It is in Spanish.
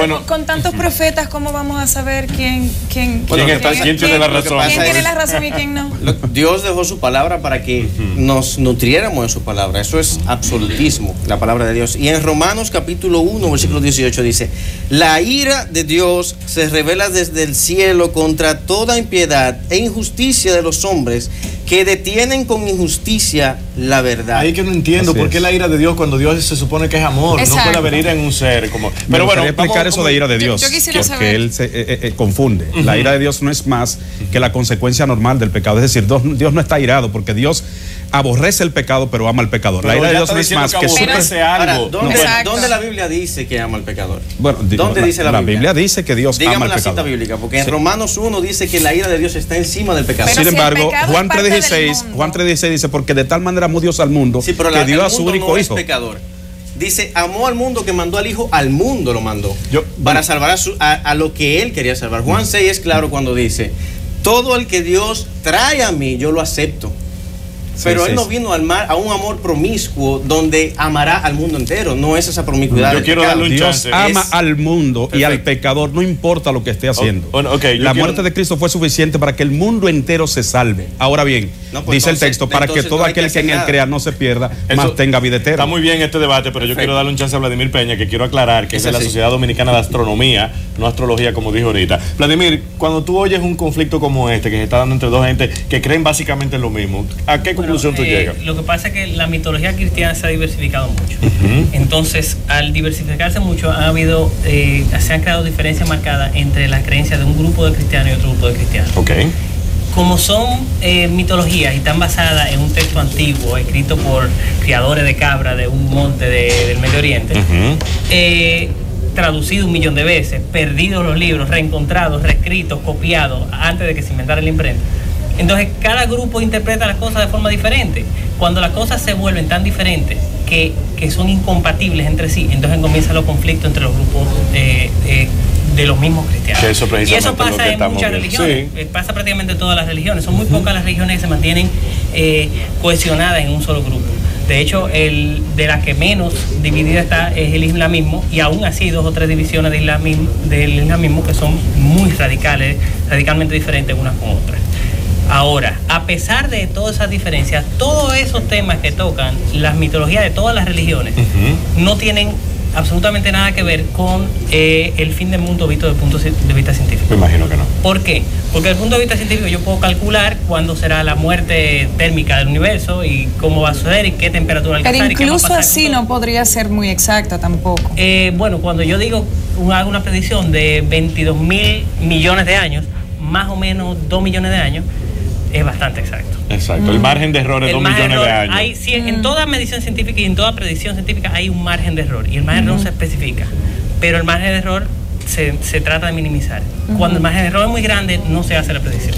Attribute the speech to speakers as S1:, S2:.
S1: Bueno,
S2: con tantos profetas, ¿cómo vamos a saber quién
S1: ¿quién tiene la razón?
S2: ¿Quién tiene la razón y quién no?
S3: Dios dejó su palabra para que nos nutriéramos de su palabra. Eso es absolutismo, la palabra de Dios. Y en Romanos capítulo 1, versículo 18 dice: la ira de Dios se revela desde el cielo contra toda impiedad e injusticia de los hombres que detienen con injusticia la verdad.
S1: Ahí que no entiendo por qué la ira de Dios cuando Dios se supone que es amor.
S2: Exacto.
S1: No puede haber ira en un ser.
S4: Pero bueno, explicar eso de ira de Dios,
S2: yo quisiera
S4: porque
S2: saber.
S4: él se confunde. La ira de Dios no es más que la consecuencia normal del pecado. Es decir, Dios no está irado porque Dios aborrece el pecado pero ama al pecador.
S1: Pero
S4: la ira de Dios no es más que
S3: Ahora,
S1: algo.
S3: ¿dónde la Biblia dice que ama al pecador?
S4: Bueno,
S3: ¿Dónde dice la Biblia?
S4: La Biblia dice que Dios ama
S3: Dígame
S4: al
S3: la
S4: pecador.
S3: cita bíblica, porque en Romanos 1 dice que la ira de Dios está encima del pecado.
S2: Pero
S4: Sin
S2: si el
S4: embargo,
S2: pecado
S4: Juan
S2: es parte del
S4: 3:16
S2: mundo.
S4: Juan 3:16 dice: porque de tal manera amó Dios al mundo
S3: Sí, pero
S4: que dio
S3: el
S4: a su
S3: mundo
S4: único
S3: no
S4: hijo.
S3: es pecador. Dice, amó al mundo que mandó al hijo, al mundo lo mandó. Para salvar a lo que él quería salvar. Juan 6 es claro cuando dice: todo el que Dios trae a mí, yo lo acepto. Pero él no vino a un amor promiscuo donde amará al mundo entero. No es esa promiscuidad.
S1: Yo quiero darle un
S4: Dios
S1: chance.
S4: ama al mundo y al
S3: Perfecto.
S4: pecador, no importa lo que esté haciendo. La muerte de Cristo fue suficiente para que el mundo entero se salve. Ahora bien,
S3: No, pues
S4: dice el
S3: entonces-
S4: texto, para que
S3: entonces
S4: todo
S3: no hay que
S4: aquel que en
S3: hacer
S4: él
S3: nada.
S4: crea no se pierda,
S1: Eso
S4: mas tenga vida eterna.
S1: Está muy bien este debate, pero yo quiero darle un chance a Vladimir Peña, que quiero aclarar que es de la
S3: así.
S1: Sociedad Dominicana de Astronomía, no astrología, como dijo ahorita. Vladimir, cuando tú oyes un conflicto como este, que se está dando entre dos gente que creen básicamente lo mismo, ¿a qué conclusión tú llegas?
S5: Lo que pasa es que la mitología cristiana se ha diversificado mucho. Entonces, al diversificarse mucho, se han creado diferencias marcadas entre las creencias de un grupo de cristianos y otro grupo de cristianos.
S1: Ok.
S5: Como son mitologías y están basadas en un texto antiguo escrito por criadores de cabra de un monte del Medio Oriente, traducido 1 millón de veces, perdidos los libros, reencontrados, reescritos, copiados antes de que se inventara la imprenta. Entonces cada grupo interpreta las cosas de forma diferente. Cuando las cosas se vuelven tan diferentes que son incompatibles entre sí, entonces comienzan los conflictos entre los grupos de los mismos cristianos. Y eso pasa en muchas religiones, pasa prácticamente en todas las religiones. Son muy pocas las religiones que se mantienen cohesionadas en un solo grupo. De hecho, de las que menos dividida está es el islamismo, y aún así hay 2 o 3 divisiones del islamismo que son muy radicalmente diferentes unas con otras. Ahora, a pesar de todas esas diferencias, todos esos temas que tocan las mitologías de todas las religiones no tienen absolutamente nada que ver con el fin del mundo visto desde el punto de vista científico.
S1: Me imagino que no.
S5: ¿Por qué? Porque desde el punto de vista científico yo puedo calcular cuándo será la muerte térmica del universo y cómo va a suceder y qué temperatura alcanzar.
S2: Pero incluso así no podría ser muy exacta tampoco.
S5: Bueno, cuando yo hago una predicción de 22.000 millones de años, más o menos 2 millones de años, es bastante exacto.
S1: Exacto. El margen de error es 2 millones de años.
S5: En toda medición científica y en toda predicción científica hay un margen de error, y el margen de error se especifica, pero el margen de error se trata de minimizar. Cuando el margen de error es muy grande, no se hace la predicción.